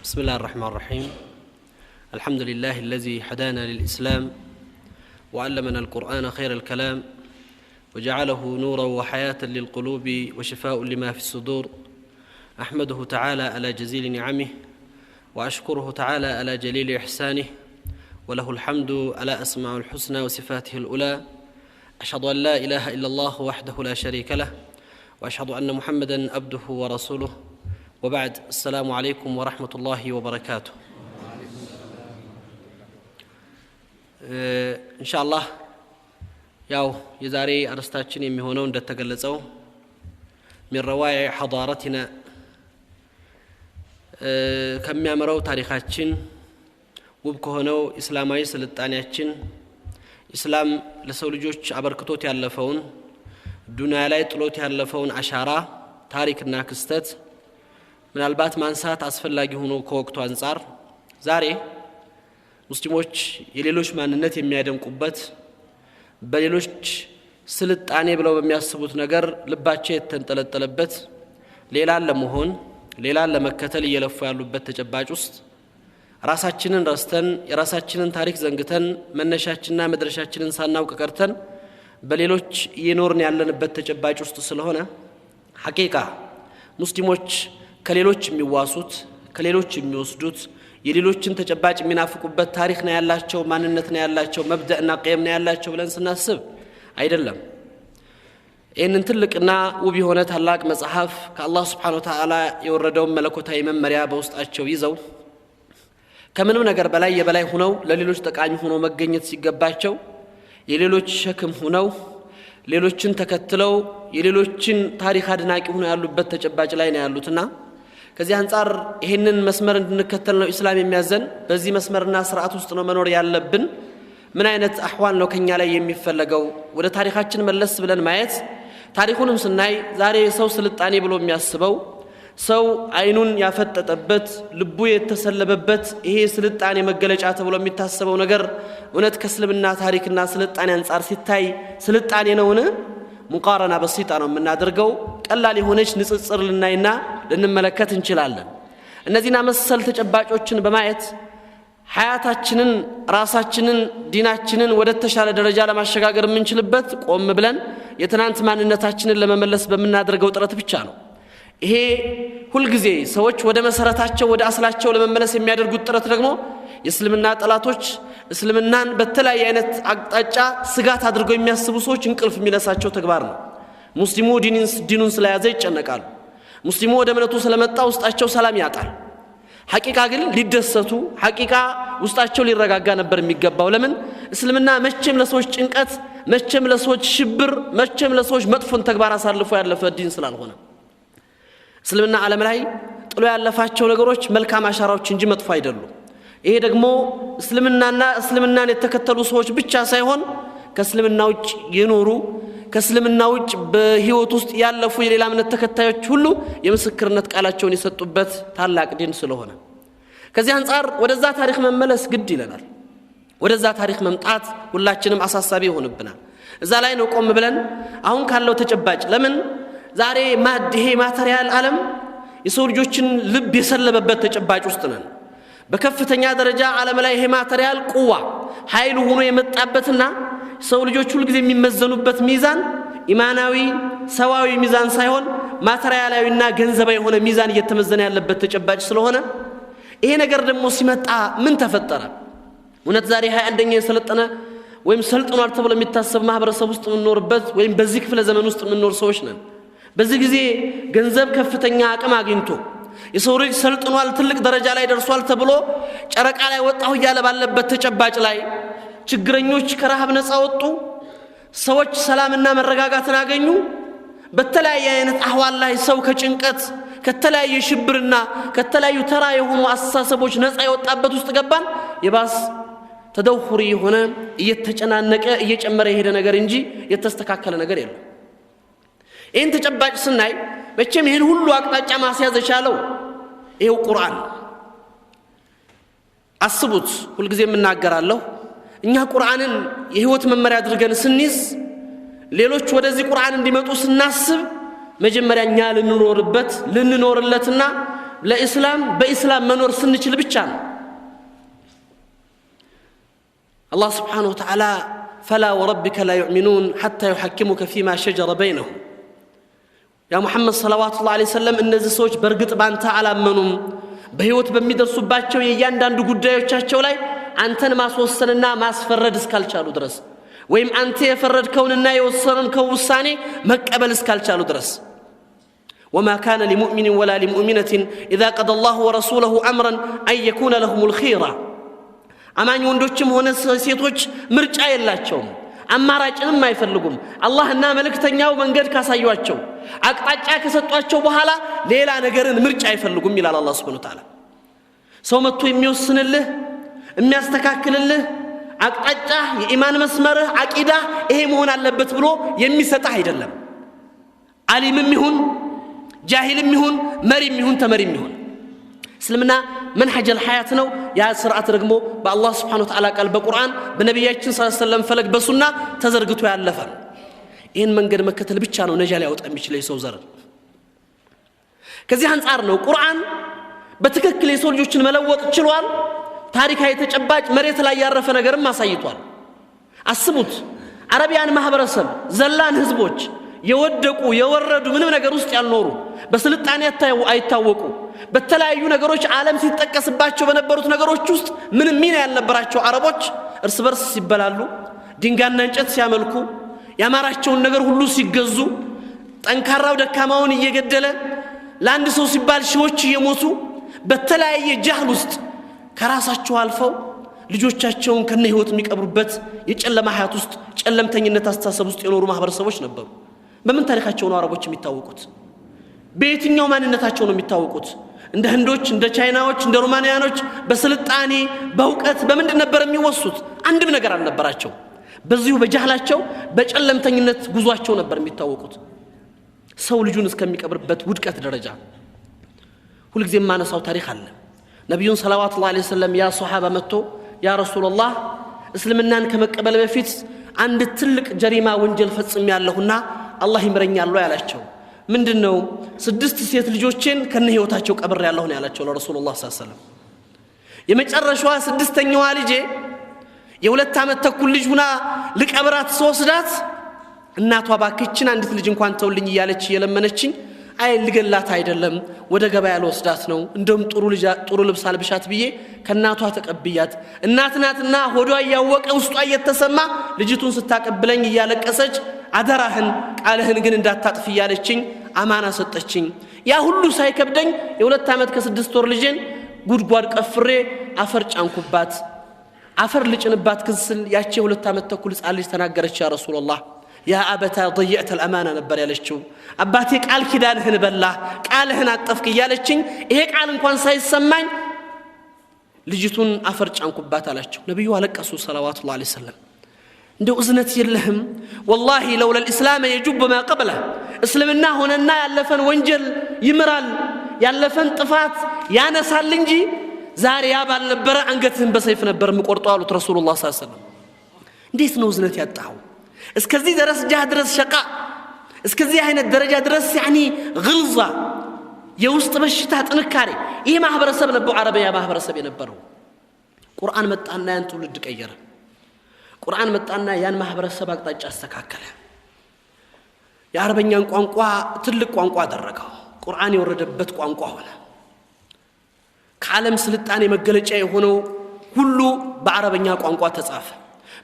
بسم الله الرحمن الرحيم الحمد لله الذي هدانا للإسلام وعلمنا القرآن خير الكلام وجعله نورا وحياة للقلوب وشفاء لما في الصدور أحمده تعالى على جزيل نعمه وأشكره تعالى على جليل إحسانه وله الحمد على أسماء الحسنى وصفاته الأولى أشهد أن لا إله إلا الله وحده لا شريك له وأشهد أن محمدًا عبده ورسوله وبعد السلام عليكم ورحمة الله وبركاته إن شاء الله ያው የዛሬ አርስታችን የሚሆነው እንደተገለጸው من روائع حضارتنا ከሚያመራው ታሪካችን ውብ ከሆነው እስላማዊ ስልጣኔያችን እስላም ለሰው ልጆች አበርክቶት ያለፈውን ዱንያ ላይ ጥሎት ያለፈውን አሻራ ታሪክና ክስተት ምናልባት ማንሳት አስፈላጊ ሆኖ ከወቅቱ አንፃር ዛሬ ሙስሊሞች የሌሎች ማንነት የሚያደንቁበት በሌሎች ስልጣኔ ብለው በሚያስቡት ነገር ልባቸው የተንጠለጠለበት ሌላን ለመሆን ሌላን ለመከተል እየለፉ ያሉበት ተጨባጭ ውስጥ ራሳችንን ረስተን የራሳችንን ታሪክ ዘንግተን መነሻችንና መድረሻችንን ሳናውቅ ቀርተን በሌሎች እየኖርን ያለንበት ተጨባጭ ውስጥ ስለሆነ ሐቂቃ ሙስሊሞች ከሌሎች የሚዋሱት ከሌሎች የሚወስዱት የሌሎችን ተጨባጭ የሚናፍቁበት ታሪክ ነው ያላቸው ማንነት ነው ያላቸው መብደእና ቀየም ነው ያላቸው ብለን ስናስብ አይደለም ይህንን ትልቅና ውብ የሆነ ታላቅ መጽሐፍ ከአላህ Subhanahu Wa Ta'ala የወረደው መለኮታዊ መመሪያ በውስጣቸው ይዘው ከምንም ነገር በላይ የበላይ ሆነው ለሌሎች ጠቃሚ ሆነው መገኘት ሲገባቸው የሌሎች ሸክም ሆነው ሌሎችን ተከትለው የሌሎችን ታሪክ አድናቂ ሆነው ያሉበት ተጨባጭ ላይ ነው ያሉትና ከዚህ አንፃር ይሄንን መስመር እንድንከተል ነው እስላም የሚያዘን በዚህ መስመርና ስርዓት ውስጥ ነው መኖር ያለብን ምን አይነት አህዋል ነው ከኛ ላይ የሚፈልገው ወደ ታሪካችን መለስ ብለን ማየት ታሪኩንም ስናይ ዛሬ ሰው ስልጣኔ ብሎ የሚያስበው ሰው አይኑን ያፈጠጠበት ልቡ የተሰለበበት ይሄ ስልጣኔ መገለጫ ተብሎ የሚታሰበው ነገር እውነት ከእስልምና ታሪክና ስልጣኔ አንፃር ሲታይ ስልጣኔ ነውን ሙቃረና በሲጣ ነው የምናደርገው ቀላል የሆነች ንጽጽር ልናይና ልንመለከት እንችላለን እነዚህና መሰል ተጨባጮችን በማየት ሐያታችንን ራሳችንን ዲናችንን ወደ ተሻለ ደረጃ ለማሸጋገር የምንችልበት ቆም ብለን የትናንት ማንነታችንን ለመመለስ በመናደርገው ጥረት ብቻ ነው ይሄ ሁሉ ጊዜ ሰዎች ወደ መሰረታቸው ወደ አስላቸው ለመመለስ የሚያደርጉት ጥረት ደግሞ የእስልምና ጠላቶች እስልምናን በተለያየ አይነት አቅጣጫ ስጋት አድርገው የሚያስቡ ሰዎች እንቅልፍ የሚነሳቸው ተግባር ነው ሙስሊሙ ዲኑን ስለያዘ ይጨነቃሉ ሙስሊሙ ወደ እምነቱ ስለመጣ ውስጣቸው ሰላም ያጣል ሐቂቃ ግን ሊደሰቱ ሐቂቃ ውስጣቸው ሊረጋጋ ነበር የሚገባው ለምን እስልምና መቼም ለሰዎች ጭንቀት መቼም ለሰዎች ሽብር መቼም ለሰዎች መጥፎን ተግባር አሳልፎ ያለፈ ዲን ስላልሆነ እስልምና ዓለም ላይ ጥሎ ያለፋቸው ነገሮች መልካም አሻራዎች እንጂ መጥፎ አይደሉም ይሄ ደግሞ እስልምናን የተከተሉ ሰዎች ብቻ ሳይሆን ከእስልምና ውጭ የኖሩ ከእስልምና ውጭ በህይወት ውስጥ ያለፉ የሌላ እምነት ተከታዮች ሁሉ የምስክርነት ቃላቸውን የሰጡበት ታላቅ ዲን ስለሆነ ከዚህ አንፃር ወደዛ ታሪክ መመለስ ግድ ይለናል ወደዛ ታሪክ መምጣት ሁላችንም አሳሳቢ ይሆንብናል እዛ ላይ ነው ቆም ብለን አሁን ካለው ተጨባጭ ለምን ዛሬ ይሄ ማቴሪያል ዓለም የሰው ልጆችን ልብ የሰለበበት ተጨባጭ ውስጥ ነን በከፍተኛ ደረጃ ዓለም ላይ ይሄ ማቴሪያል ቁዋ ኃይል ሆኖ የመጣበትና ሰው ልጆች ሁሉ ጊዜ የሚመዘኑበት ሚዛን ኢማናዊ ሰዋዊ ሚዛን ሳይሆን ማቴሪያላዊና ገንዘባዊ የሆነ ሚዛን እየተመዘነ ያለበት ተጨባጭ ስለሆነ ይሄ ነገር ደግሞ ሲመጣ ምን ተፈጠረ እውነት ዛሬ 21ኛ የሰለጠነ ወይም ሰልጥኗል ተብሎ የሚታሰብ ማህበረሰብ ውስጥ የምንኖርበት ወይም በዚህ ክፍለ ዘመን ውስጥ የምንኖር ሰዎች ነን በዚህ ጊዜ ገንዘብ ከፍተኛ አቅም አግኝቶ የሰው ልጅ ሰልጥኗል ትልቅ ደረጃ ላይ ደርሷል ተብሎ ጨረቃ ላይ ወጣሁ እያለ ባለበት ተጨባጭ ላይ ችግረኞች ከረሃብ ነፃ ወጡ ሰዎች ሰላምና መረጋጋትን አገኙ በተለያየ አይነት አህዋል ላይ ሰው ከጭንቀት ከተለያየ ሽብርና ከተለያዩ ተራ የሆኑ አስተሳሰቦች ነፃ የወጣበት ውስጥ ገባን የባስ ተደውሪ ሆነ እየተጨናነቀ እየጨመረ የሄደ ነገር እንጂ የተስተካከለ ነገር የለም ይህን ተጨባጭ ስናይ መቼም ይህን ሁሉ አቅጣጫ ማስያዝ የቻለው ይሄው ቁርአን አስቡት ሁሉ ጊዜ የምናገራለሁ እኛ ቁርአንን የህይወት መመሪያ አድርገን ስንይዝ ሌሎች ወደዚህ ቁርአን እንዲመጡ ስናስብ መጀመሪያ እኛ ልንኖርለትና ለኢስላም በኢስላም መኖር ስንችል ብቻ ነው። الله سبحانه وتعالى فلا وربك لا يؤمنون حتى يحكموك فيما شجر بينهم يا محمد صلوات الله عليه وسلم እነዚህ ሰዎች በርግጥ ባንተ አላመኑም በህይወት በሚደርሱባቸው የእያንዳንዱ ጉዳዮቻቸው ላይ አንተን ማስወሰንና ማስፈረድ እስካልቻሉ ድረስ ወይም አንተ የፈረድከውንና የወሰንከው ውሳኔ መቀበል እስካልቻሉ ድረስ وما كان لمؤمن ولا لمؤمنة إذا قضى الله ورسوله أمرا أن يكون لهم الخيرة አማኝ ወንዶችም ሆነ ሴቶች ምርጫ የላቸውም አማራጭንም አይፈልጉም አላህና መልእክተኛው መንገድ ካሳዩአቸው አቅጣጫ ከሰጧቸው በኋላ ሌላ ነገርን ምርጫ አይፈልጉም ይላል አላህ Subhanahu Wa Ta'ala ሰው መጥቶ የሚወስንልህ የሚያስተካክልልህ አቅጣጫ የኢማን መስመርህ አቂዳ ይሄ መሆን አለበት ብሎ የሚሰጣህ አይደለም ዓሊምም ይሁን ጃሂልም ይሁን መሪም ይሁን ተመሪም ይሁን እስልምና منهج الحياة ነው ያ ስርዓት ደግሞ በአላህ Subhanahu Wa Ta'ala ቃል በቁርአን በነብያችን ሰለላሁ ዐለይሂ ወሰለም ፈለግ በሱና ተዘርግቶ ያለፈ ይሄን መንገድ መከተል ብቻ ነው ነጃ ሊያወጣ የሚችለው የሰው ዘር ከዚህ አንፃር ነው ቁርአን በትክክል የሰው ልጆችን መለወጥ ችሏል ታሪካዊ ተጨባጭ መሬት ላይ ያረፈ ነገርም አሳይቷል አስቡት አረቢያን ማህበረሰብ ዘላን ህዝቦች የወደቁ የወረዱ ምንም ነገር ውስጥ ያልኖሩ በስልጣኔ አይታወቁ በተለያዩ ነገሮች ዓለም ሲጠቀስባቸው በነበሩት ነገሮች ውስጥ ምንም ሚና ያልነበራቸው አረቦች እርስ በርስ ሲበላሉ ድንጋይና እንጨት ሲያመልኩ ያማራቸውን ነገር ሁሉ ሲገዙ ጠንካራው ደካማውን እየገደለ ለአንድ ሰው ሲባል ሺዎች እየሞቱ በተለያየ ጃህል ውስጥ ከራሳቸው አልፈው ልጆቻቸውን ከነ ህይወት የሚቀብሩበት የጨለማ ሀያት ውስጥ ጨለምተኝነት አስተሳሰብ ውስጥ የኖሩ ማህበረሰቦች ነበሩ በምን ታሪካቸው ነው አረቦች የሚታወቁት በየትኛው ማንነታቸው ነው የሚታወቁት እንደ ህንዶች እንደ ቻይናዎች እንደ ሮማኒያኖች በስልጣኔ በእውቀት በምንድን ነበር የሚወሱት አንድም ነገር አልነበራቸው በዚሁ በጃህላቸው በጨለምተኝነት ጉዟቸው ነበር የሚታወቁት ሰው ልጁን እስከሚቀብርበት ውድቀት ደረጃ ሁልጊዜ ማነሳው ታሪክ አለ ነብዩን ሰለላሁ ዐለይሂ ወሰለም ያ ሱሐባ መጥቶ ያ ረሱላህ እስልምናን ከመቀበል በፊት አንድ ትልቅ ጀሪማ ወንጀል ፈጽሜያለሁና አላህ ይምረኛል ያላቸው ምንድነው 6 ሴት ልጆችን ከነ ህይወታቸው ቀብሬያለሁ ነው ያላቸው ለረሱላህ ሰለላሁ ዐለይሂ ወሰለም የመጨረሻዋ 6ኛዋ ልጄ የ2 ዓመት ተኩል ልጅ ሆና ልቀብራት ስወስዳት እናቷ ባክችን አንዲት ልጅ እንኳን ተውልኝ እያለች የለመነችኝ አይ ልገላት አይደለም ወደ ገበያ ለወስዳት ነው እንደም ጥሩ ልብስ አልብሻት ብዬ ከናቷ ተቀብያት እናትናትና ሆዷ ያወቀ ውስጧ እየተሰማ ልጅቱን ስታቀብለኝ እያለቀሰች አደራህን ቃልህን ግን እንዳታጥፍ ያለችኝ አማና ሰጠችኝ ያ ሁሉ ሳይከብደኝ የ2 ዓመት ከ6 ወር ልጅን ጉድጓድ ቀፍሬ አፈር ጫንኩባት አፈር ልጭንባት ክስል ያቺ 2 ዓመት ተኩል ጻል ልጅ ተናገረች ያ ረሱላህ يا أبتا ضيعت الأمانة نبر يالشوا أباتي قال كدانهن بالله قالهن أطفك يالشين إيه قال إنكوان سايسمعين لجتون أفرج عن كبات علاشوا نبيه عليك أسو صلوات الله عليه وسلم ندو أزنت يلهم والله لولا الإسلام يجب ما قبله اسلمنا هنا النا يالفن وانجل يمرال يالفن طفات يا نسال لنجي زار يابا نبر عنقتهم بسيف نبر مقرطوا رسول الله صلى الله عليه وسلم ديس نوزنت يتعو اسكزي درس جاه درس شقاء اسكزي هنا الدرجة درس يعني غلظة يوسط بشتات انكاري ايه ما هبرسب نبو عربية ما هبرسب ينبرو قرآن متعنا ينتو لدك ايرا قرآن متعنا يان ما هبرسب اقتاج استكاكله يا عربين ينقو انقوا تلقوا انقوا درقوا قرآن يوردبت قوانقوا هنا كعالم سلطاني مقلج اي هونو كله بعربين ينقو انقوا تصافه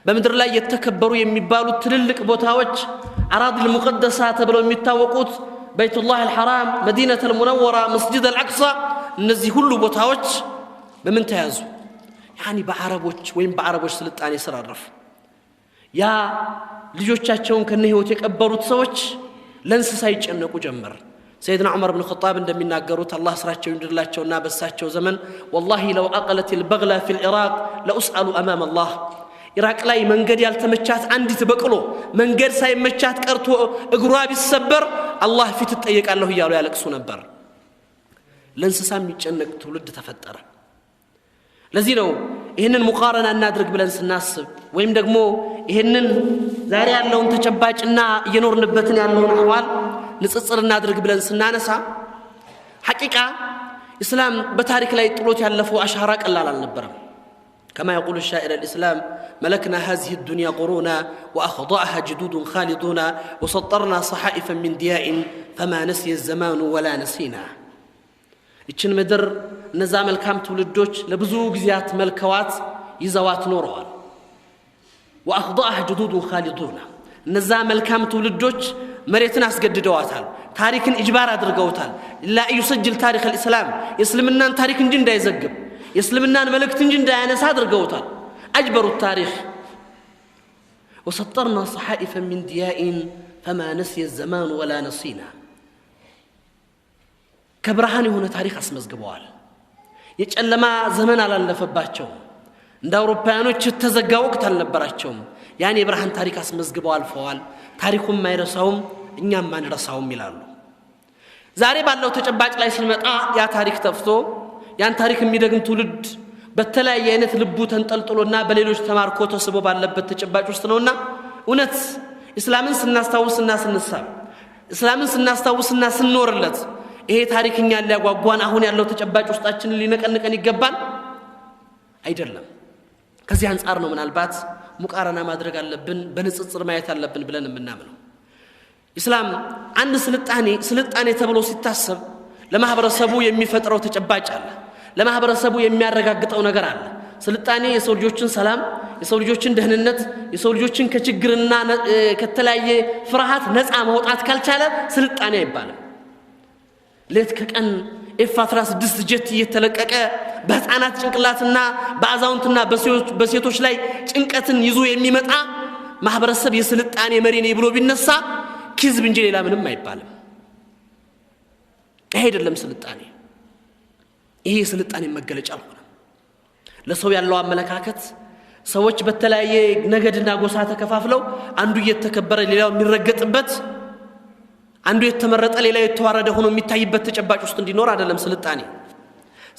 በመድር ላይ የተከበሩ የሚባሉ ትልልቅ ቦታዎች አራድ المقدسة ተብለው የሚታወቁት በይቱላህ الحرام መዲነة المنورة መስጂድ الأقصى እነዚህ ሁሉ ቦታዎች በምን ተያዙ يعني በአረቦች ወይም በአረቦች ስልጣኔ ስር አረፉ ያ ልጆቻቸውን ከነ ህይወት የቀበሩት ሰዎች ለእንስሳ ይጨነቁ ጀመር سيدنا عمر بن الخطاب እንደሚናገሩት አላህ ስራቸው ይንድላቸውና በሳቸው ዘመን والله لو أقلت البغلة في العراق لأسأل أمام الله ኢራቅ ላይ መንገድ ያልተመቻት አንዲት በቅሎ መንገድ ሳይመቻት ቀርቶ እግሯ ቢሰበር አላህ ፊት ተጠየቃለሁ ይያሉ ያለቅሱ ነበር ለእንስሳ የሚጨነቅ ትውልድ ተፈጠረ ለዚህ ነው ይሄንን ሙቃረና እናድርግ ብለን ስናስብ ወይም ደግሞ ይሄንን ዛሬ ያለውን ተጨባጭና እየኖርንበትን ያለውን አዋል ንጽጽር እናድርግ ብለን ስናነሳ ሐቂቃ إسلام بتاريخ لا يطلوت يالفوا أشهرك الله النبرم كما يقول الشاعر الإسلام ملكنا هذه الدنيا قرونا وأخضعها جدود خالدون وسطرنا صحائفا من ضياء فما نسي الزمان ولا نسينا إتشن مدر نظام الكام تولدوش لبزو غزيات ملكوات يزوات نوروال وأخضعها جدود خالدون نظام الكام تولدوش مريتنا أسقددواتال تاريخ إجبار أدرقوتال لا يسجل تاريخ الإسلام يسلمنا تاريخ جن دا يزقب يسلمنا ملك جن دا ينسى أدرقوتال أجبروا التاريخ وسطرنا صحائفا من ضياء فما نسي الزمان ولا نسينا كبرهاني هنا تاريخ اسمز قبوال يجعلما زمن على اللفباتشو እንደ አውሮፓውያኖች ተዘጋ ወቅት አልነበራቸውም ያኔ ብርሃን ታሪክ አስመዝግበው አልፈዋል ታሪኩን ማይረሳውም እኛም ማንረሳውም ይላሉ ዛሬ ባለው ተጨባጭ ላይ ሲመጣ ያ ታሪክ ተፍቶ ያን ታሪክ የሚደግም ትውልድ በተለያየ አይነት ልቡ ተንጠልጥሎና በሌሎች ተማርኮ ተስቦ ባለበት ተጨባጭ ውስጥ ነውና እውነት እስላምን ስናስታውስና ስንሳብ እስላምን ስናስታውስና ስንኖርለት ይሄ ታሪክኛ ሊያጓጓን አሁን ያለው ተጨባጭ ውስጣችንን ሊነቀንቀን ይገባል አይደለም ከዚህ አንፃር ነው ምናልባት ሙቃረና ማድረግ አለብን በንጽጽር ማየት አለብን ብለን እናምነው እስላም አንድ ስልጣኔ ተብሎ ሲታሰብ ለማህበረሰቡ የሚፈጥረው ተጨባጭ አለ ለማህበረሰቡ የሚያረጋግጠው ነገር አለ ስልጣኔ የሰው ልጆችን ሰላም የሰው ልጆችን ደህንነት የሰው ልጆችን ከችግርና ከተለያየ ፍርሃት ነፃ ማውጣት ካልቻለ ስልጣኔ አይባልም ሌት ከቀን F-16 ጀት እየተለቀቀ በህፃናት ጭንቅላትና በአዛውንትና በሴቶች ላይ ጭንቀትን ይዞ የሚመጣ ማህበረሰብ የስልጣኔ መሪ ነኝ ብሎ ቢነሳ ኪዝብ እንጂ ሌላ ምንም አይባልም ይሄ አይደለም ስልጣኔ ይሄ ስልጣኔ መገለጫ አልሆነም ለሰው ያለው አመለካከት ሰዎች በተለያየ ነገድና ጎሳ ተከፋፍለው አንዱ እየተከበረ ሌላው የሚረገጥበት አንዱ የተመረጠ ሌላው የተዋረደ ሆኖ የሚታይበት ተጨባጭ ውስጥ እንዲኖር አይደለም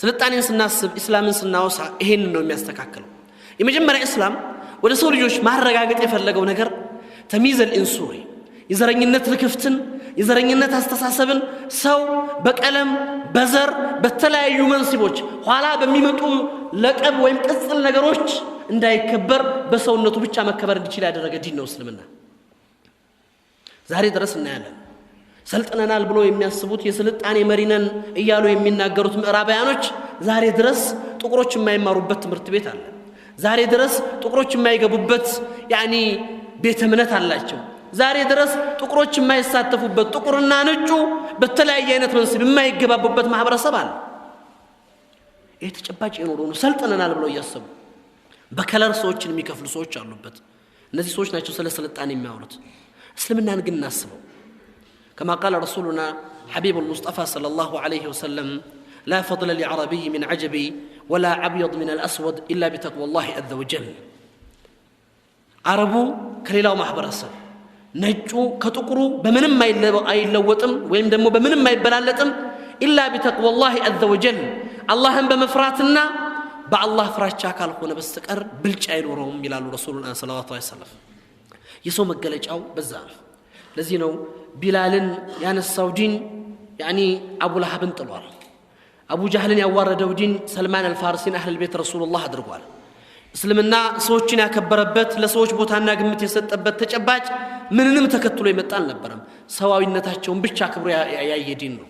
ስልጣኔን ስናስብ እስላምን ስናወሳ ይሄን ነው የሚያስተካክለው የመጀመሪያ እስላም ወደ ሰው ልጆች ማረጋገጥ የፈለገው ነገር ተሚዘል ኢንሱሪ የዘረኝነት ልክፍትን የዘረኝነት አስተሳሰብን ሰው በቀለም በዘር በተለያዩ መንስቦች ኋላ በሚመጡ ለቀብ ወይም ቅጽል ነገሮች እንዳይከበር በሰውነቱ ብቻ መከበር እንዲችል ያደረገ ዲን ነው እስልምና ዛሬ ድረስ እናያለን ሰልጥነናል ብሎ የሚያስቡት የስልጣኔ መሪነን እያሉ የሚናገሩት ምዕራባውያኖች ዛሬ ድረስ ጥቁሮች የማይማሩበት ትምህርት ቤት አለ ዛሬ ድረስ ጥቁሮች የማይገቡበት ያኒ ቤተ እምነት አላቸው ዛሬ ድረስ ጥቁሮች የማይሳተፉበት ጥቁርና ነጩ በተለያየ አይነት መንስብ የማይገባቡበት ማህበረሰብ አለ ይሄ ተጨባጭ ነው ሰልጥነናል ብሎ ያሰቡ በከለር ሰዎችን የሚከፍሉ ሰዎች አሉበት እነዚህ ሰዎች ናቸው ስለ ስልጣኔ የሚያወሩት እስልምናን ግን እናስበው كما قال رسولنا حبيب المصطفى صلى الله عليه وسلم لا فضل لعربي من عجبي ولا أبيض من الأسود إلا بتقوى الله عز وجل عربو كليلاو محبرسه نجو كتقرو بمنم ما يلوتم ويم دمو بمنم ما يبلالتم إلا بتقوى الله عز وجل اللهم بمفراتنا بالله فراشا كالخونه بستقر بلج አይኖረውም ይላሉ ረሱሉና ሰለላሁ ዐለይሂ ወሰለም የሰው መገለጫው በዛ ለዚህ ነው ቢላልን ያነሳው ዲን ያኒ አቡ ለሀብን ጥሏል አቡ ጃህልን ያዋረደው ዲን ሰልማን አልፋርሲን አህል ቤት ረሱላህ አድርጓል እስልምና ሰዎችን ያከበረበት ለሰዎች ቦታና ግምት የሰጠበት ተጨባጭ ምንንም ተከትሎ ይመጣል ነበርም ሰዋዊነታቸውን ብቻ ክብሩ ያየ ዲን ነው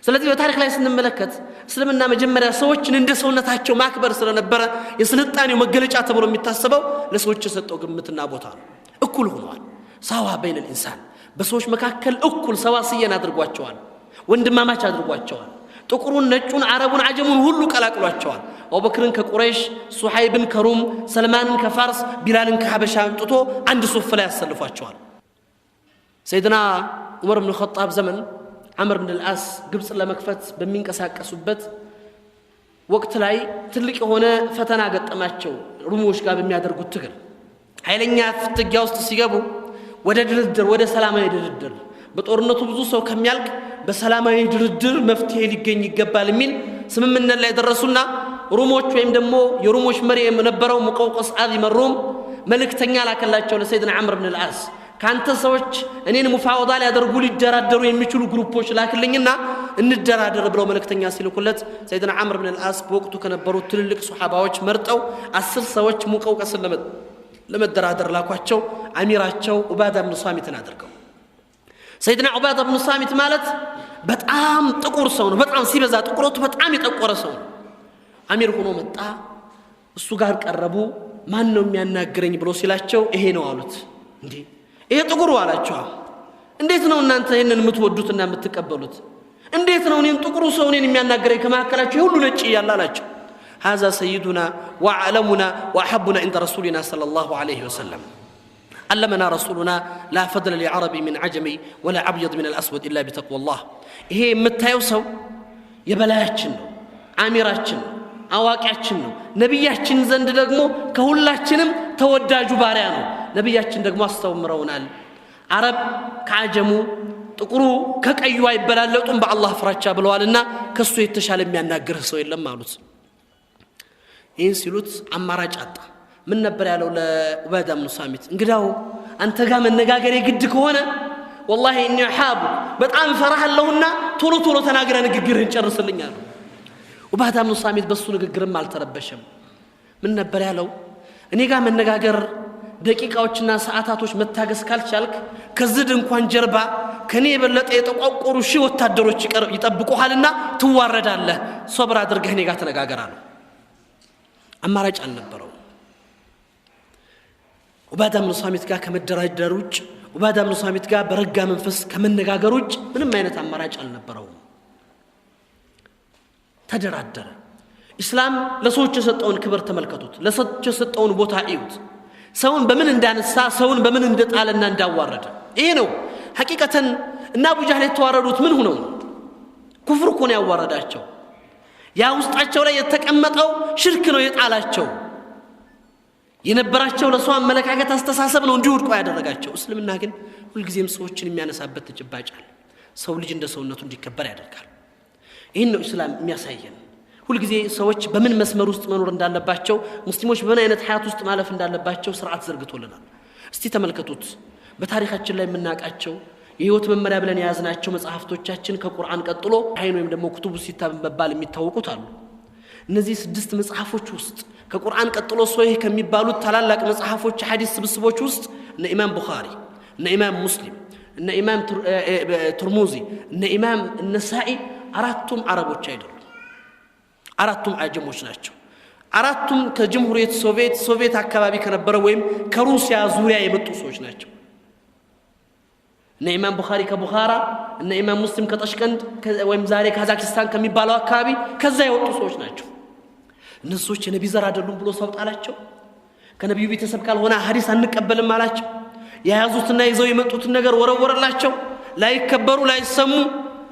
ስለዚህ በታሪክ ላይ ስንመለከት እስልምና መጀመሪያ ሰዎችን እንደ ሰውነታቸው ማክበር ስለነበረ የስልጣኔው መገለጫ ተብሎ የሚታሰበው ለሰዎች የሰጠው ግምትና ቦታ ነው እኩል ሆነዋል ሳዋ በይነ الانسان በሰዎች መካከል እኩል ሰዋስየን አድርጓቸዋል ወንድማማች አድርጓቸዋል ጥቁሩን ነጩን አረቡን አጀሙን ሁሉ ቀላቅሏቸዋል አቡበክርን ከቁረይሽ ሱሐይብን ከሩም ሰልማንን ከፋርስ ቢላልን ከሐበሻ አምጥቶ አንድ ሶፍ ላይ ያሰልፏቸዋል ሰይድና ዑመር ኢብኑ ኸጣብ ዘመን عمر بن العاص ግብጽ ለመክፈት በሚንቀሳቀሱበት ወቅት ላይ ትልቅ የሆነ ፈተና ገጠማቸው ሩሞች ጋር በሚያደርጉት ትግል ኃይለኛ ፍትጊያ ውስጥ ሲገቡ ወደ ድርድር ወደ ሰላማዊ ድርድር በጦርነቱ ብዙ ሰው ከሚያልቅ በሰላማዊ ድርድር መፍትሄ ሊገኝ ይገባል የሚል ስምምነት ላይ ደረሱና ሩሞች ወይም ደግሞ የሩሞች መሪ የነበረው ሙቀውቀስ አዚም ሩም መልእክተኛ ላከላቸው ለሰይድና ዑመር ኢብኑ العاص ካንተ ሰዎች እኔን ሙፋወዳ ሊያደርጉ ሊደራደሩ የሚችሉ ግሩፖች ላክልኝና እንደራደር ብለው መልእክተኛ ሲልኩለት ሰይድና ዐምር ብን አልዓስ በወቅቱ ከነበሩ ትልልቅ ሱሐባዎች መርጠው 10 ሰዎች ሙቀውቀስን ለመደራደር ላኳቸው አሚራቸው ዑባዳ ብን ሷሚትን አድርገው ሰይድና ዑባዳ ብን ሷሚት ማለት በጣም ጥቁር ሰው ነው በጣም ሲበዛ ጥቁረቱ በጣም የጠቆረ ሰው ነው አሚር ሆኖ መጣ እሱ ጋር ቀረቡ ማን ነው የሚያናግረኝ ብሎ ሲላቸው ይሄ ነው አሉት እንዴ ይሄ ጥቁሩ አላቸው እንዴት ነው እናንተ ይሄንን የምትወዱትና የምትቀበሉት እንዴት ነው እኔን ጥቁሩ ሰው እኔን የሚያናግረኝ ከመካከላችሁ ሁሉ ነጭ ያላላቸው هذا سيدنا وعلمنا واحبنا عند رسولنا صلى الله عليه وسلم علمنا رسولنا لا فضل لعربي من عجمي ولا ابيض من الاسود الا بتقوى الله ይሄ የምታየው ሰው የበላያችን ነው አሚራችን ነው አዋቂያችን ነው ነብያችን ዘንድ ደግሞ ከሁላችንም ተወዳጁ ባሪያ ነው ነብያችን ደግሞ አስተምረውናል አረብ ከአጀሙ ጥቁሩ ከቀዩ አይበላለጡም በአላህ ፍራቻ ብለዋልና ከሱ የተሻለ የሚያናግር ሰው የለም አሉት ይህን ሲሉት አማራጭ አጣ ምን ነበር ያለው ለዑባዳ ብን ሷሚት እንግዳው አንተ ጋር መነጋገር የግድ ከሆነ والله اني احاب በጣም ፈራህለሁና ቶሎ ቶሎ ተናግረህ ንግግርህን ጨርስልኝ አለው ዑባዳ ብን ሷሚት በሱ ንግግርም አልተረበሸም ምን ነበር ያለው እኔ ጋር መነጋገር ደቂቃዎችና ሰዓታቶች መታገስ ካልቻልክ ከዝድ እንኳን ጀርባ ከኔ የበለጠ የተቋቆሩ ሺህ ወታደሮች ይጠብቁሃልና ትዋረዳለህ ሶብር አድርገህ እኔ ጋር ተነጋገር አለው አማራጭ አልነበረው ዑባዳ ብን ሷሚት ጋር ከመደራደር ውጭ ዑባዳ ብን ሷሚት ጋር በረጋ መንፈስ ከመነጋገር ውጭ ምንም አይነት አማራጭ አልነበረው ተደራደረ እስላም ለሰዎች የሰጠውን ክብር ተመልከቱት ለሰዎች የሰጠውን ቦታ እዩት ሰውን በምን እንዳነሳ ሰውን በምን እንደጣለና እንዳዋረደ ይሄ ነው ሐቂቀተን እና አቡ ጀህል የተዋረዱት ምን ሆነው ኩፍር እኮ ነው ያዋረዳቸው ያ ውስጣቸው ላይ የተቀመጠው ሽርክ ነው የጣላቸው የነበራቸው ለሰው አመለካከት አስተሳሰብ ነው እንዲወድቁ ያደረጋቸው እስልምና ግን ሁልጊዜም ሰዎችን የሚያነሳበት ተጨባጫል ሰው ልጅ እንደ ሰውነቱ እንዲከበር ያደርጋል ይሄን ነው እስላም የሚያሳየን ሁልጊዜ ሰዎች በምን መስመር ውስጥ መኖር እንዳለባቸው ሙስሊሞች በምን አይነት ሐያት ውስጥ ማለፍ እንዳለባቸው ስርዓት ዘርግቶልናል እስቲ ተመልከቱት በታሪካችን ላይ የምናቃቸው የህይወት መመሪያ ብለን ያዝናቸው መጽሐፍቶቻችን ከቁርአን ቀጥሎ አይን ወይም ደግሞ ኩቱቡ ሲታ በመባል የሚታወቁት አሉ እነዚህ 6 መጽሐፎች ውስጥ ከቁርአን ቀጥሎ ሶሂህ ከሚባሉት ታላላቅ መጽሐፎች ሐዲስ ስብስቦች ውስጥ እነ ኢማም ቡኻሪ እነ ኢማም ሙስሊም እነ ኢማም ትርሙዚ እነ ኢማም ነሳኢ አራቱም አረቦች አይደሉም አራቱም አጀሞች ናቸው አራቱም ከጀምሁሪየት ሶቪየት አካባቢ ከነበረ ወይም ከሩሲያ ዙሪያ የመጡ ሰዎች ናቸው እነ ኢማም ቡኻሪ ከቡኻራ እነ ኢማም ሙስሊም ከጠሽቀንድ ወይም ዛሬ ካዛክስታን ከሚባለው አካባቢ ከዛ የወጡ ሰዎች ናቸው እነሱዎች የነብይ ዘር አይደሉም ብሎ ሰው ጣላቸው ከነብዩ ቤተሰብ ካልሆነ ሐዲስ አንቀበልም አላቸው የያዙትና ይዘው የመጡትን ነገር ወረወረላቸው ላይከበሩ ላይሰሙ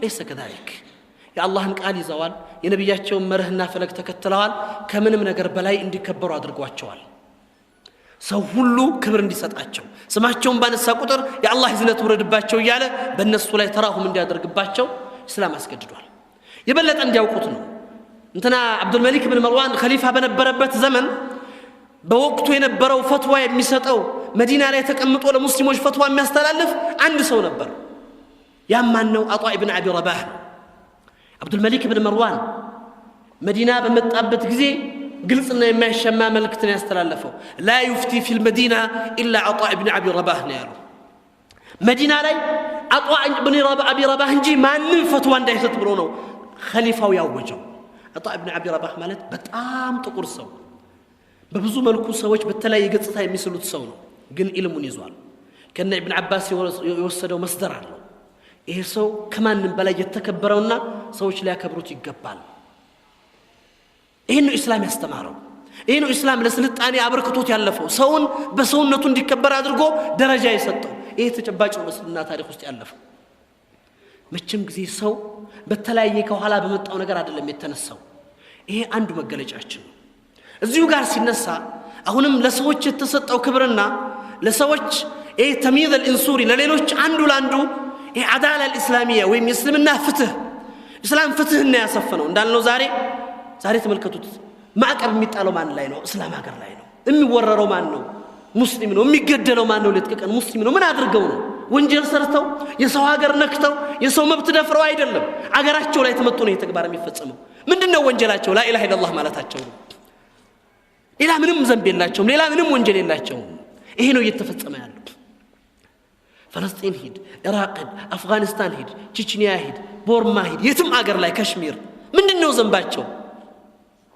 ليس كذلك የአላህን ቃል ይዘዋል የነብያቸውን መርህና ፈለግ ተከትለዋል ከምንም ነገር በላይ እንዲከበሩ አድርጓቸዋል ሰው ሁሉ ክብር እንዲሰጣቸው ስማቸውን ባነሳ ቁጥር የአላህ ዝነት ወረድባቸው ይያለ በእነሱ ላይ ተራሁም እንዲያደርግባቸው እስላም አስገድዷል የበለጠ እንዲያውቁት ነው እንትና አብዱል መሊክ ብን መርዋን ኸሊፋ በነበረበት ዘመን በወቅቱ የነበረው ፈትዋ የሚሰጠው መዲና ላይ ተቀምጦ ለሙስሊሞች ፈትዋ የሚያስተላልፍ አንድ ሰው ነበር ያማን ነው አጣ ኢብኑ አቢ ረባህ عبد الملك بن مروان مدينة بمتقبت غزي قلصنا ما يشما ملكتنا يستلالفوا لا يفتي في المدينة إلا عطاء بن أبي رباح نيالو مدينة لي عطاء بن أبي رباح نجي ما ننفت وان داي تتبرونه خليفة ويوجو عطاء بن أبي رباح مالت بتقام تقر سو ببزو ملكو سوج بتلا يقصتها يمثلوا تسونو قن إلمون يزوال كان ابن عباس يوسدوا مصدر له ይሄ ሰው ከማን በላይ የተከበረውና ሰዎች ላይ ያከብሩት ይገባል ይሄ ነው እስላም ያስተማረው ይሄ ነው እስላም ለስልጣኔ አበርክቶት ያለፈው ሰውን በሰውነቱ እንዲከበር አድርጎ ደረጃ የሰጠው ይሄ ተጨባጭ መስልና ታሪክ ውስጥ ያለፈው መቼም ጊዜ ሰው በተለያየ ከኋላ በመጣው ነገር አይደለም የተነሳው ይሄ አንዱ መገለጫችን ነው እዚሁ ጋር ሲነሳ አሁንም ለሰዎች የተሰጠው ክብርና ለሰዎች ይሄ ተሚዝ الانصوري ለሌሎች አንዱ ላንዱ ይሄ አዳላ الاسلاميه ወይም እስልምና ፍትህ እስላም ፍትህና ያሰፈነው እንዳልነው ዛሬ ተመልከቱት ማዕቀብ የሚጣለው ማን ላይ ነው እስላም ሀገር ላይ ነው የሚወረረው ማን ነው ሙስሊም ነው የሚገደለው ማን ነው ለተቀቀን ሙስሊም ነው ምን አድርገው ነው ወንጀል ሰርተው የሰው ሀገር ነክተው የሰው መብት ደፍረው አይደለም አገራቸው ላይ ተመጥቶ ነው የተግባር የሚፈጸመው ምንድነው ወንጀላቸው ላ ኢላሃ ኢላላህ ማለታቸው ነው ሌላ ምንም ዘንብ የላቸውም ሌላ ምንም ወንጀል የላቸውም ይሄ ነው እየተፈጸመ ያለው فلسطين ሂድ ኢራቅ አፍጋኒስታን ሂድ ቼችኒያ ሂድ ቦርማ ሂድ የትም አገር ላይ ካሽሚር ምንድነው ዘንባቸው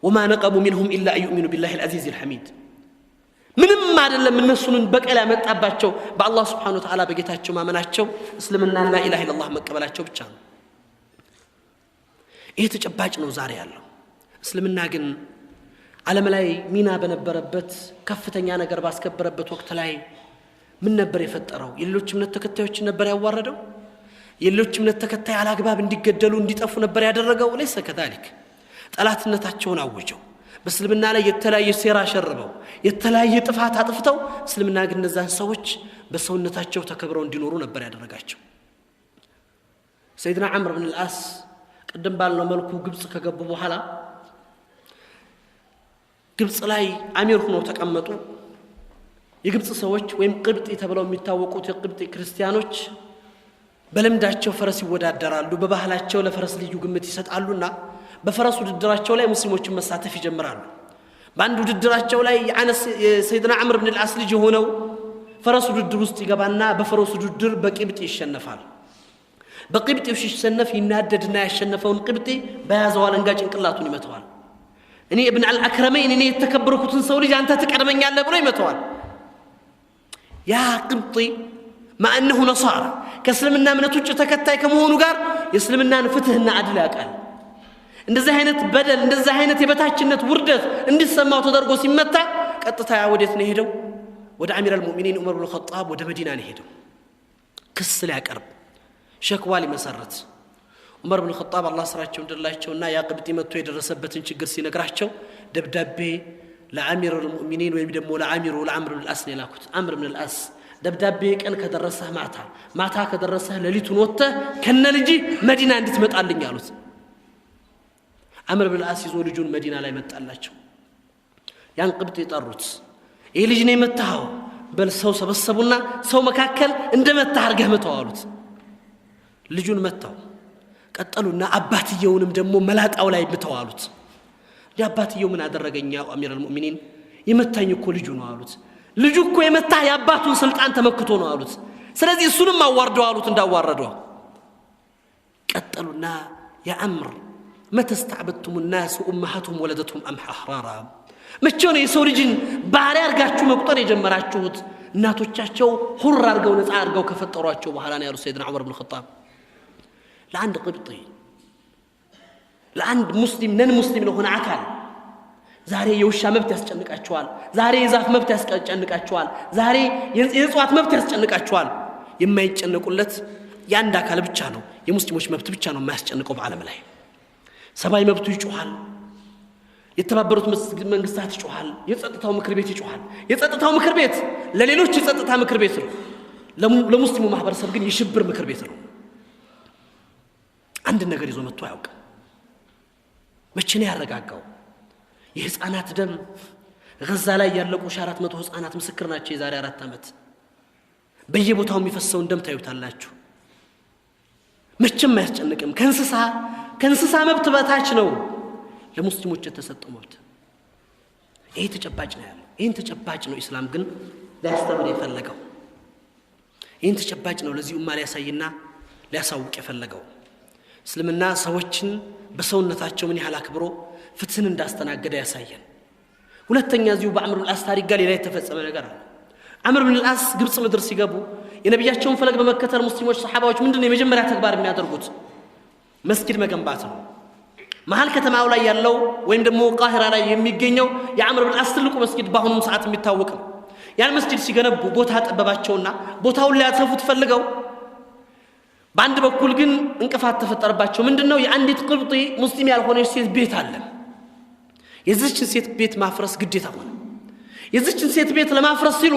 وما نقموا منهم الا ان يؤمنوا بالله العزيز الحميد ምንም አይደለም እነሱን በቀላ መጣባቸው በአላህ Subhanahu Wa Ta'ala በጌታቸው ማመናቸው እስልምና ላ ኢላሃ ኢላላህ መቀበላቸው ብቻ ነው ይሄ ተጨባጭ ነው ዛሬ ያለው እስልምና ግን ዓለም ላይ ሚና በነበረበት ከፍተኛ ነገር ባስከበረበት ወቅት ላይ ምን ነበር የፈጠረው የሌሎች እምነት ተከታዮች ነበር ያዋረደው የሌሎች እምነት ተከታይ አላግባብ እንዲገደሉ እንዲጠፉ ነበር ያደረገው ለይሰ ከذلك ጠላትነታቸውን አወጀው በእስልምና ላይ የተለያየ ሴራ ሸርበው የተለያየ ጥፋት አጥፍተው እስልምና ግን እነዛን ሰዎች በሰውነታቸው ተከብረው እንዲኖሩ ነበር ያደረጋቸው ሰይድና ዐምር ብን አልዓስ ቀደም ባለው መልኩ ግብጽ ከገቡ በኋላ ግብጽ ላይ አሚር ሆነው ተቀመጡ የግብጽ ሰዎች ወይም ቅብጥ ተብለው የሚታወቁት የቅብጥ ክርስቲያኖች በለምዳቸው ፈረስ ይወዳደራሉ በባህላቸው ለፈረስ ልዩ ግምት ይሰጣሉና በፈረስ ውድድራቸው ላይ ሙስሊሞችን መሳተፍ ይጀምራሉ በአንድ ውድድራቸው ላይ ሰይድና ዐምር ብን አልዓስ ልጅ ሆነው ፈረስ ውድድር ውስጥ ይገባና በፈረስ ውድድር በቅብጥ ይሸነፋል በቅብጥ ሲሸነፍ ይናደድና ያሸነፈውን ቅብጥ በያዘው አለንጋ ጭንቅላቱን ይመታዋል እኔ ኢብኑ አልአክረመይን እኔ የተከበርኩትን ሰው ልጅ አንተ ተቀድመኛለህ ብሎ ይመታዋል ያ ቅብጥ ማእነሁ ነሳራ ከእስልምና እምነት ውጭ ተከታይ ከመሆኑ ጋር የእስልምናን ፍትህና አድል ያውቃል እንደዚህ አይነት በደል እንደዚህ አይነት የበታችነት ውርደት እንዲሰማው ተደርጎ ሲመታ ቀጥታ ወዴት ነው ሄደው ወደ አሚር አልሙእሚኒን ዑመር ኢብኑ ኸጣብ ወደ መዲና ነው ሄደው ክስ ሊያቀርብ ሸክዋ ሊመሰረት ዑመር ኢብኑ ኸጣብ አላህ ስራቸው እንደላቸውና ያ ቅብጢ መጥቶ የደረሰበትን ችግር ሲነግራቸው ደብዳቤ ለአሚር አልሙእሚኒን ወይም ደግሞ ለአሚሩ ለዐምር ብን አልዓስ ላኩት ዐምር ብን አልዓስ ደብዳቤ ቀን ከደረሰህ ማታ ከደረሰህ ሌሊቱን ወጥተህ ከነ ልጅ መዲና እንድትመጣልኝ አሉት ዐምር ብን አልዓስ ይዞ ልጁን መዲና ላይ መጣላቸው ያን ቅብጥ ይጠሩት ይሄ ልጅ ነው የመታው በል ሰው ሰበሰቡና ሰው መካከል እንደመታህ አርገህ መታው አሉት ልጁን መታው ቀጠሉና አባትየውንም ደግሞ መላጣው ላይ መታው አሉት ያባትየው ምን አደረገኛ አሚር አልሙእሚኒን የመታኝ እኮ ልጁ ነው አሉት ልጁ እኮ የመታ ያባቱን ስልጣን ተመክቶ ነው አሉት ስለዚህ እሱንም አዋርደው አሉት እንዳዋረደው ቀጠሉና ያ ዐምር መተስተዕበቱም الناس امهاتهم ولدتهم ام احرارا መቼ ነው የሰው ልጅን ባሪያ አርጋችሁ መቁጠር የጀመራችሁት እናቶቻቸው ሁር አርገው ነፃ አርገው ከፈጠሯቸው በኋላ ነው ያሉት ሰይድና ዑመር ብን ኸጣብ ለአንድ ቅብጢ ለአንድ ሙስሊም ነን ሙስሊም ለሆነ አካል ዛሬ የውሻ መብት ያስጨንቃቸዋል ዛሬ የዛፍ መብት ያስጨንቃቸዋል ዛሬ የእጽዋት መብት ያስጨንቃቸዋል የማይጨነቁለት ያንድ አካል ብቻ ነው የሙስሊሞች መብት ብቻ ነው የማያስጨንቀው በዓለም ላይ ሰባይ መብቱ ይጮሃል የተባበሩት መንግስታት ይጮሃል የጸጥታው ምክር ቤት ይጮሃል የጸጥታው ምክር ቤት ለሌሎች የጸጥታ ምክር ቤት ነው ለሙስሊሙ ማህበረሰብ ግን የሽብር ምክር ቤት ነው አንድ ነገር ይዞ መጥቶ ያውቃል መቼ ነው ያረጋጋው የህፃናት ደም ጋዛ ላይ ያለቁ 400 ህፃናት ምስክር ናቸው የዛሬ 4 አመት በየቦታው የሚፈሰው ደም ታዩታላችሁ መቼም አያስጨንቅም ከእንስሳ መብት በታች ነው ለሙስሊሞች የተሰጠው መብት ይሄ ተጨባጭ ነው ያለው ይሄን ተጨባጭ ነው እስላም ግን ሊያስተምር የፈለገው ይሄን ተጨባጭ ነው ለዚህ ኡማ ሊያሳይና ሊያሳውቅ የፈለገው እስልምና ሰዎችን በሰውነታቸው ምን ያህል አክብሮ ፍትህን እንዳስተናገደ ያሳየን ሁለተኛ እዚሁ በዐምር ብን አልዓስ ታሪክ ጋር ሌላ የተፈጸመ ነገር አለ ዐምር ብን አልዓስ ግብጽ ምድር ሲገቡ የነብያቸውን ፈለግ በመከተል ሙስሊሞች ሰሃባዎች ምንድነው የመጀመሪያ ተግባር የሚያደርጉት መስጊድ መገንባት ነው መሃል ከተማው ላይ ያለው ወይም ደግሞ ቃሂራ ላይ የሚገኘው የዐምር ብን አልዓስ ትልቁ መስጊድ በአሁኑ ሰዓት የሚታወቅ ነው ያን መስጊድ ሲገነቡ ቦታ ጠበባቸውና ቦታውን ሊያሰፉት ፈልገው በአንድ በኩል ግን እንቅፋት ተፈጠረባቸው ምንድነው የአንዲት ቅብጢ ሙስሊም ያልሆነች ሴት ቤት አለ የዚህችን ሴት ቤት ማፍረስ ግዴታ ሆነ የዚህችን ሴት ቤት ለማፍረስ ሲሉ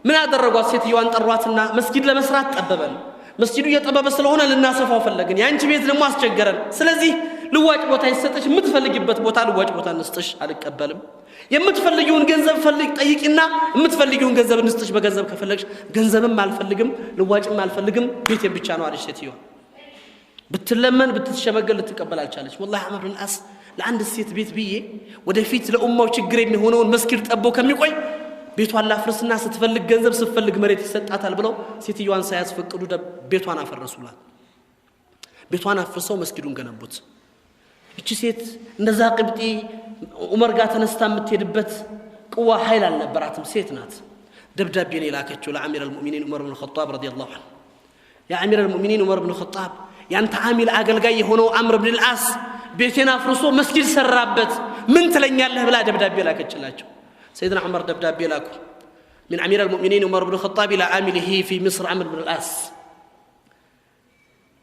ምን አደረጓት ሴትየዋን ጠሯትና መስጊድ ለመስራት ጠበበን መስጊዱ እየጠበበ ስለሆነ ልናሰፋው ፈለግን ያንቺ ቤት ደግሞ አስቸገረን ስለዚህ ልዋጭ ቦታ ይሰጥሽ የምትፈልጊበት ቦታ ልዋጭ ቦታ እንስጥሽ አልቀበልም የምትፈልጊውን ገንዘብ ፈልግ ጠይቂና የምትፈልጊውን ገንዘብ እንስጥሽ በገንዘብ ከፈለግሽ ገንዘብም አልፈልግም ልዋጭም አልፈልግም ቤቴን ብቻ ነው አለች ሴትየዋ ብትለመን ብትሸመገል ልትቀበል አልቻለች والله عمرو بن العاص ለአንድ ሴት ቤት ብዬ ወደፊት ለኡማው ችግር የሚሆነውን መስጊድ ጠቦ ከሚቆይ ቤቷን ላፍርስና ስትፈልግ ገንዘብ ስትፈልግ መሬት ይሰጣታል ብለው ሴትየዋን ሳያስፈቅዱ ቤቷን አፈረሱላት ቤቷን አፍርሰው መስጊዱን ገነቡት እቺ ሴት እንደዛ ቅብጢ ዑመር ጋር ተነስታ የምትሄድበት ቁዋ ኃይል አልነበራትም ሴት ናት ደብዳቤን የላከችው ለአሚር المؤمنين ዑመር ኢብኑ ኸጣብ ረዲየላሁ ዐንሁ ያ አሚር المؤمنين ዑመር ኢብኑ ኸጣብ ያንተ አሚል አገልጋይ የሆነው አምር ኢብኑ العاص ቤቴን አፍርሶ መስጊድ ሰራበት ምን ትለኛለህ ብላ ደብዳቤ ላከችላቸው سيدنا عمر دبدابي لاكو من امير المؤمنين عمر بن الخطاب الى عامله في مصر عمرو بن العاص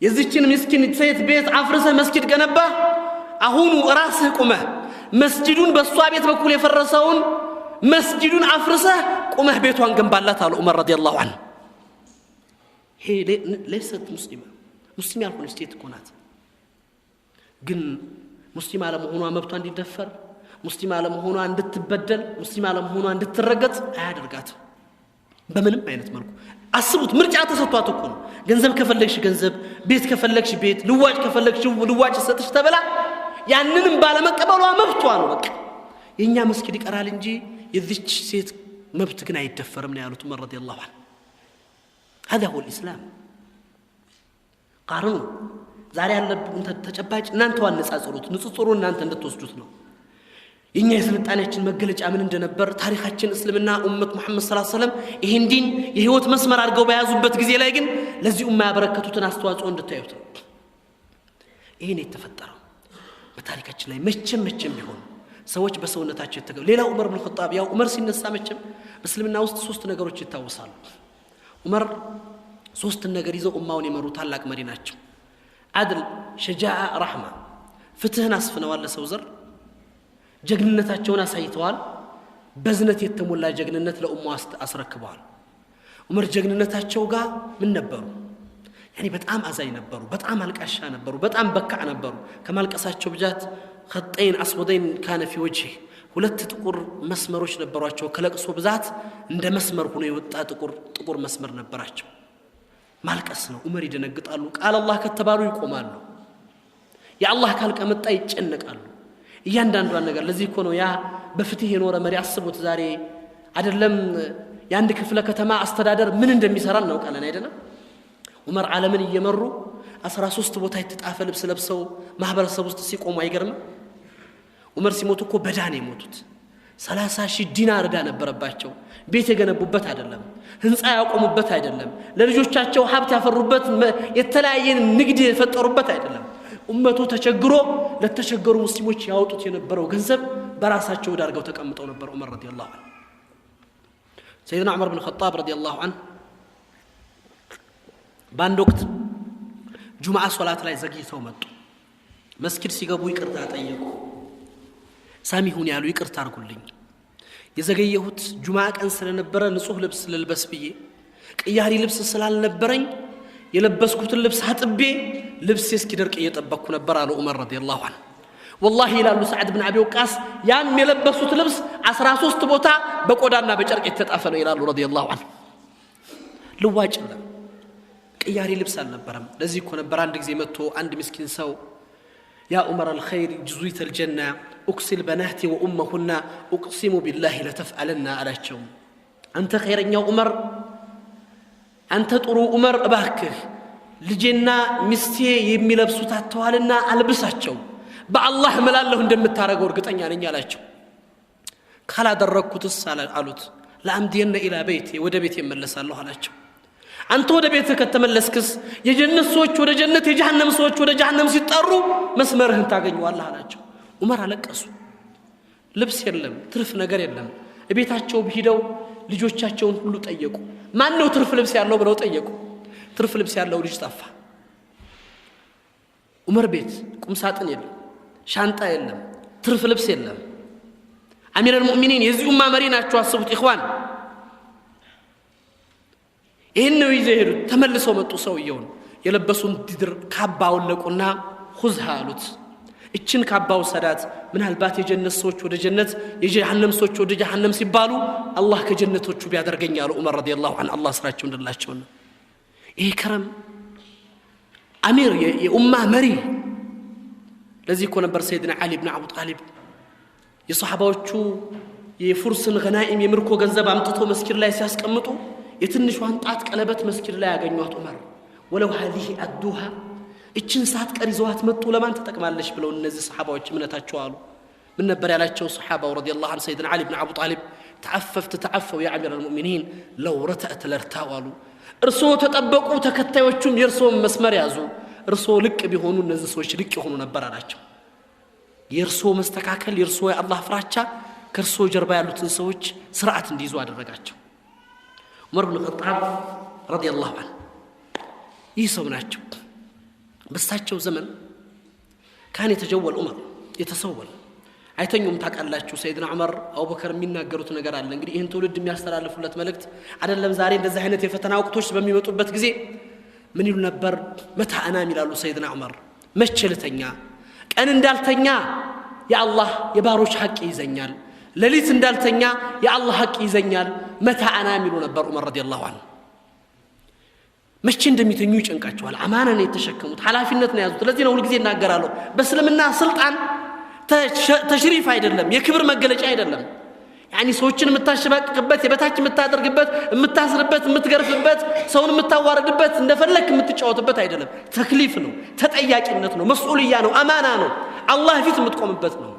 يزيچن مسكين ሴት ቤት አፍርሰ መስጊድ ገነባ አሁኑ ራስህ ቆመህ መስጊዱን በሷ ቤት በኩል የፈረሰውን መስጊዱን አፍርሰ ቆመህ ቤቷን ገንባላት አሉ ዑመር ረዲየላሁ ዐንሁ هي ليست مسلمه ያልሆነች ሴት እኮ ናት ግን ሙስሊም አለመሆኗ መብቷ እንዲደፈር ሙስሊም አለመሆኗ እንድትበደል ሙስሊም አለመሆኗ እንድትረገጥ አያደርጋት በምንም አይነት መልኩ አስቡት ምርጫ ተሰጥቷት እኮ ነው ገንዘብ ከፈለግሽ ገንዘብ ቤት ከፈለግሽ ቤት ልዋጭ ከፈለግሽ ልዋጭ ሰጥሽ ተበላ ያንንም ባለመቀበሏ መብቷ ነው በቃ የኛ መስጊድ ይቀራል እንጂ የዚች ሴት መብት ግን አይደፈርም ነው ያሉት ዑመር ረዲየላሁ ዐንሁ هذا هو الاسلام قارኑ ዛሬ ያለብን ተጨባጭ እናንተ ዋነጻጽሩት ንጽጽሩ እናንተ እንድትወስዱት ነው የኛ የስልጣኔያችን መገለጫ ምን እንደነበር ታሪካችን እስልምና ኡመት መሐመድ ሰለላሁ ዐለይሂ ወሰለም ይሄን ዲን የህይወት መስመር አድርገው በያዙበት ጊዜ ላይ ግን ለዚህ ኡማ ያበረከቱትን አስተዋጽኦ እንድታዩት ነው ይሄን የተፈጠረው በታሪካችን ላይ መቼም ቢሆን ሰዎች በሰውነታቸው የተገሉ ሌላው ዑመር ኢብኑ ኸጣብ ያው ዑመር ሲነሳ መቼም እስልምና ውስጥ ሶስት ነገሮች ይታወሳሉ ዑመር ሶስት ነገር ይዘው ኡማውን የመሩ ታላቅ መሪ ናቸው አድል ሸጃዓ ረህማ ፍትህን አስፍነዋል ለሰው ዘር ጀግንነታቸውን አሳይተዋል በዝነት የተሞላ ጀግንነት ለኡማው አስረክበዋል ዑመር ጀግንነታቸው ጋር ምን ነበሩ ያኒ በጣም አዛይ ነበሩ በጣም አልቃሻ ነበሩ በጣም በካዕ ነበሩ ከማልቀሳቸው ብዛት خطين اسودين كان في وجهه ሁለት ጥቁር መስመሮች ነበሯቸው ከለቅሶ ብዛት እንደ መስመር ሆኖ የወጣ ጥቁር መስመር ነበራቸው ማልቀስ ነው ዑመር ይደነግጣሉ ቃል አላህ ከተባሉ ይቆማሉ የአላህ ቃል ከመጣ ይጨነቃሉ እያንዳንዷን ነገር ለዚህ እኮ ነው ያ በፍትህ የኖረ መሪ አስቡት ዛሬ አይደለም ያንድ ክፍለ ከተማ አስተዳደር ምን እንደሚሰራ ነው ቃለን አይደለም ዑመር ዓለምን እየመሩ 13 ቦታ የተጣፈ ልብስ ለብሰው ማህበረሰብ ውስጥ ሲቆሙ አይገርም ዑመር ሲሞቱ እኮ በዳን የሞቱት 30,000 ዲናር ዕዳ ነበረባቸው ቤት የገነቡበት አይደለም ህንጻ ያቆሙበት አይደለም ለልጆቻቸው ሀብት ያፈሩበት የተለያየ ንግድ የፈጠሩበት አይደለም ኡመቱ ተቸግሮ ለተቸገሩ ሙስሊሞች ያወጡት የነበረው ገንዘብ በራሳቸው ዳርገው ተቀምጠው ነበር ዑመር ረዲየላሁ ዐንሁ ሰይድና ዑመር ኢብኑ ኸጣብ ረዲየላሁ ዐንሁ በአንድ ወቅት ጁምዓ ሶላት ላይ ዘግይተው መጡ መስጊድ ሲገቡ ይቅርታ ጠየቁ ሳሚሁን ያሉ ይቅርታ አርጉልኝ የዘገየሁት ጁምዓ ቀን ስለነበረ ንጹህ ልብስ ልልበስ ብዬ ቅያሪ ልብስ ስላልነበረኝ የለበስኩትን ልብስ አጥቤ ልብስ እስኪደርቅ እየጠበቅኩ ነበር አለ ዑመር ረዲየላሁ ዐንሁ والله ይላሉ ሰዓድ ብን አቢ ወቃስ ያን የለበሱት ልብስ 13 ቦታ በቆዳና በጨርቅ የተጣፈ ነው ይላሉ ረዲየላሁ ዐንሁ ልዋጭ ቅያሪ ልብስ አልነበረም ለዚህ እኮ ነበር አንድ ጊዜ መጥቶ አንድ ምስኪን ሰው يا عمر الخير جزيت الجنة أقسل بناتي وأمهن أقسم بالله لتفعلن علىهم أنت خير يا عمر أنت ترو عمر أباكه لجنة مستي يميلبسوا تاتوالنا ألبساتهم بالله ملالهم دم التارق ورقتني على علىهم خلا دركوا تسال علوت لأمدين إلى بيتي وده بيتي ملس الله علىهم አንተ ወደ ቤትህ ከተመለስክስ የጀነት ሰዎች ወደ ጀነት የጀሃነም ሰዎች ወደ ጀሃነም ሲጠሩ መስመርህን ታገኘዋለህ አላቸው ዑመር አለቀሱ ልብስ የለም ትርፍ ነገር የለም እቤታቸው ቢሄደው ልጆቻቸውን ሁሉ ጠየቁ ማን ነው ትርፍ ልብስ ያለው ብለው ጠየቁ ትርፍ ልብስ ያለው ልጅ ጠፋ ዑመር ቤት ቁም ሳጥን የለም ሻንጣ የለም ትርፍ ልብስ የለም አሚር المؤمنين የዚህ ኡማ መሪ ናቸው አስቡት ኢኽዋን ይሄነው ይዘሄዱ ተመልሰው መጡ ሰውየውን የለበሱን ዲድር ካባውን ለቁና خذها አሉት እችን ካባው ሰዳት ምናልባት የጀነት ሰዎች ወደ ጀነት የጀሃነም ሰዎች ወደ ጀሃነም ሲባሉ አላህ ከጀነቶቹ ቢያደርገኝ አሉ ዑመር ረዲየላሁ ዐንሁ አላህ ስራቸው እንደላቸው ነው ይሄ ከረም አሚር የኡማ መሪ ለዚህ እኮ ነበር ሰይድና አሊ ኢብኑ አቡ ጣሊብ የሷሃባዎቹ የፉርስን ገናኢም የምርኮ ገንዘብ አምጥቶ መስጊድ ላይ ሲያስቀምጡ የትንሿን ጣት ቀለበት መስጊድ ላይ ያገኙት ዑመር ወለው هذه ادوها እችን ሰዓት ቀር ይዘዋት መጡ ለማን ተጠቅማለች ብለው እነዚህ ሱሐባዎች እምነታቸው አሉ ምን ነበር ያላቸው ሱሐባው ረዲየላሁ ዐንሁ ሰይድና አሊ ኢብኑ አቡ ጣሊብ تعفوا يا امير المؤمنين لو رتأت لارتاوا እርሶ ተጠበቁ ተከታዮቹም የርሶም መስመር ያዙ እርሶ ልቅ ቢሆኑ እነዚህ ሰዎች ልቅ ይሆኑ ነበር አላቸው የርሶ መስተካከል የርሶ የአላህ ፍራቻ ከርሶ ጀርባ ያሉትን ሰዎች ስርዓት እንዲይዙ አደረጋቸው ዑመር ኢብኑ ኸጣብ ረዲየላሁ ዐንሁ ይሰውናቸው በሳቸው ዘመን ካን የተጀወል ዑመር የተሰወል አይተኙም ታቃላችሁ ሰይድና ዑመር አቡበከር የሚናገሩት ነገር አለ እንግዲህ ይሄን ትውልድ የሚያስተላልፉለት መልእክት አይደለም ዛሬ እንደዚህ አይነት የፈተና ወቅቶች በሚመጡበት ጊዜ ምን ይሉ ነበር መታ አናም ይላሉ ሰይድና ዑመር መቸልተኛ ቀን እንዳልተኛ የአላህ የባሮች ሐቅ ይዘኛል ለሊት እንዳልተኛ የአላህ ሐቅ ይዘኛል መታ አናም ይሉ ነበር ዑመር ረዲየላሁ ዐንሁ መቼ እንደሚተኙ ይጨንቃቸዋል አማና ነው የተሸከሙት ሐላፊነት ነው ያዙት ለዚህ ነው ሁሉ ጊዜ እናገራለሁ በእስልምና ስልጣን ተሽሪፍ አይደለም የክብር መገለጫ አይደለም يعني ሰዎችን የምታሸባቅበት የበታች የምታደርግበት የምታስርበት የምትገርፍበት ሰውን የምታዋርድበት እንደፈለክ የምትጫወትበት አይደለም ተክሊፍ ነው ተጠያቂነት ነው መስኡልያ ነው አማና ነው አላህ ፊት የምትቆምበት ነው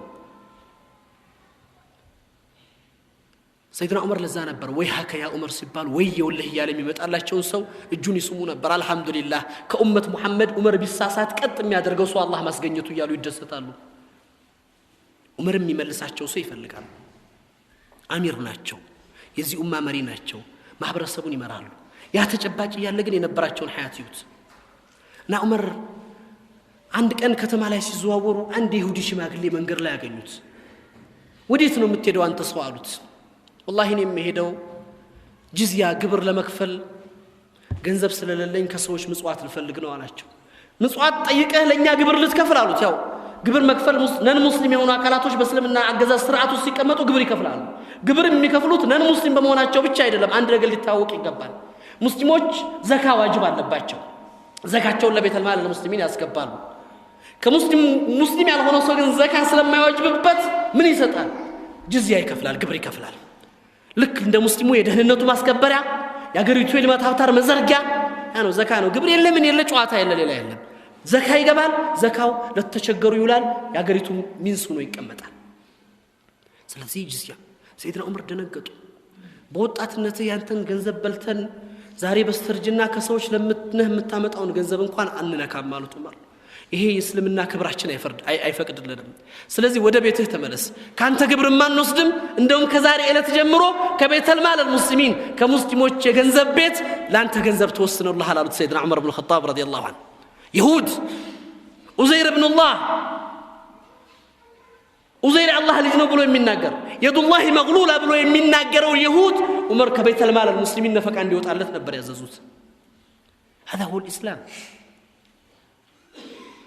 ሰይድና ዑመር ለዛ ነበር ወይ ሀከ ያ ዑመር ሲባል ወይ የውልህ ያለ የሚመጣላቸው ሰው እጁን ይስሙ ነበር አልহামዱሊላህ ከኡመት መሐመድ ዑመር ቢሳሳት ቀጥ የሚያደርገው ሰው አላህ ማስገኘቱ ይያሉ ይደሰታሉ ዑመር የሚመልሳቸው ሰው ይፈልጋሉ አሚር ናቸው የዚህ ኡማ መሪ ናቸው ማህበረሰቡን ይመራሉ ያ ተጨባጭ ያለ ግን የነበራቸውን ሐያት ይዩት እና ዑመር አንድ ቀን ከተማ ላይ ሲዘዋወሩ አንድ ይሁዲ ሽማግሌ መንገድ ላይ ያገኙት ወዴት ነው የምትሄደው አንተ ሰው አሉት والله እኔ የምሄደው ጅዝያ ግብር ለመክፈል ገንዘብ ስለሌለኝ ከሰዎች ምጽዋት ልፈልግ ነው አላቸው ምጽዋት ጠይቀህ ለኛ ግብር ልትከፍል አሉት ያው ግብር መክፈል ነን ሙስሊም የሆኑ አካላቶች በእስልምና አገዛዝ ስርዓቱ ሲቀመጡ ግብር ይከፍላሉ ግብር የሚከፍሉት ነን ሙስሊም በመሆናቸው ብቻ አይደለም አንድ ነገር ሊታወቅ ይገባል ሙስሊሞች ዘካ ዋጅብ አለባቸው ዘካቸውን ለቤተል ማል ለሙስሊሚን ያስገባሉ ከሙስሊም ያልሆነው ሰው ግን ዘካ ስለማይዋጅብበት ምን ይሰጣል ጅዝያ ይከፍላል ግብር ይከፍላል ልክ እንደ ሙስሊሙ የደህንነቱ ማስከበሪያ ያገሪቱ የልማት ሀብታር መዘርጊያ ያ ነው ዘካ ነው ግብር የለም የለ ጨዋታ የለ ሌላ የለም ዘካ ይገባል ዘካው ለተቸገሩ ይውላል ያገሪቱ ሚንስ ሆኖ ይቀመጣል ስለዚህ ጅዝያ ሰይድና ዑመር ደነገጡ በወጣትነት ያንተን ገንዘብ በልተን ዛሬ በስተርጅና ከሰዎች ለምትነህ የምታመጣውን ገንዘብ እንኳን አንነካም ማለት ዑመር ይሄ የእስልምና ክብራችን አይፈቅድልንም ስለዚህ ወደ ቤትህ ተመለስ ካንተ ግብር ማን ወስድም እንደውም ከዛሬ ዕለት ጀምሮ ከቤተል ማል ሙስሊሚን ከሙስሊሞች የገንዘብ ቤት ላንተ ገንዘብ ተወስነውልህ አሉት ሰይድና ዑመር ኢብኑ ኸጣብ ረዲየላሁ ዐንሁ يهود عزير ابن الله عزير الله ልጅ ነው ብሎ የሚናገር يد الله مغلولة ብሎ የሚናገረው ይሁድ ዑመር ከቤተል ማል ሙስሊሚን ነፈቃ እንዲወጣለት ነበር ያዘዙት هذا هو الإسلام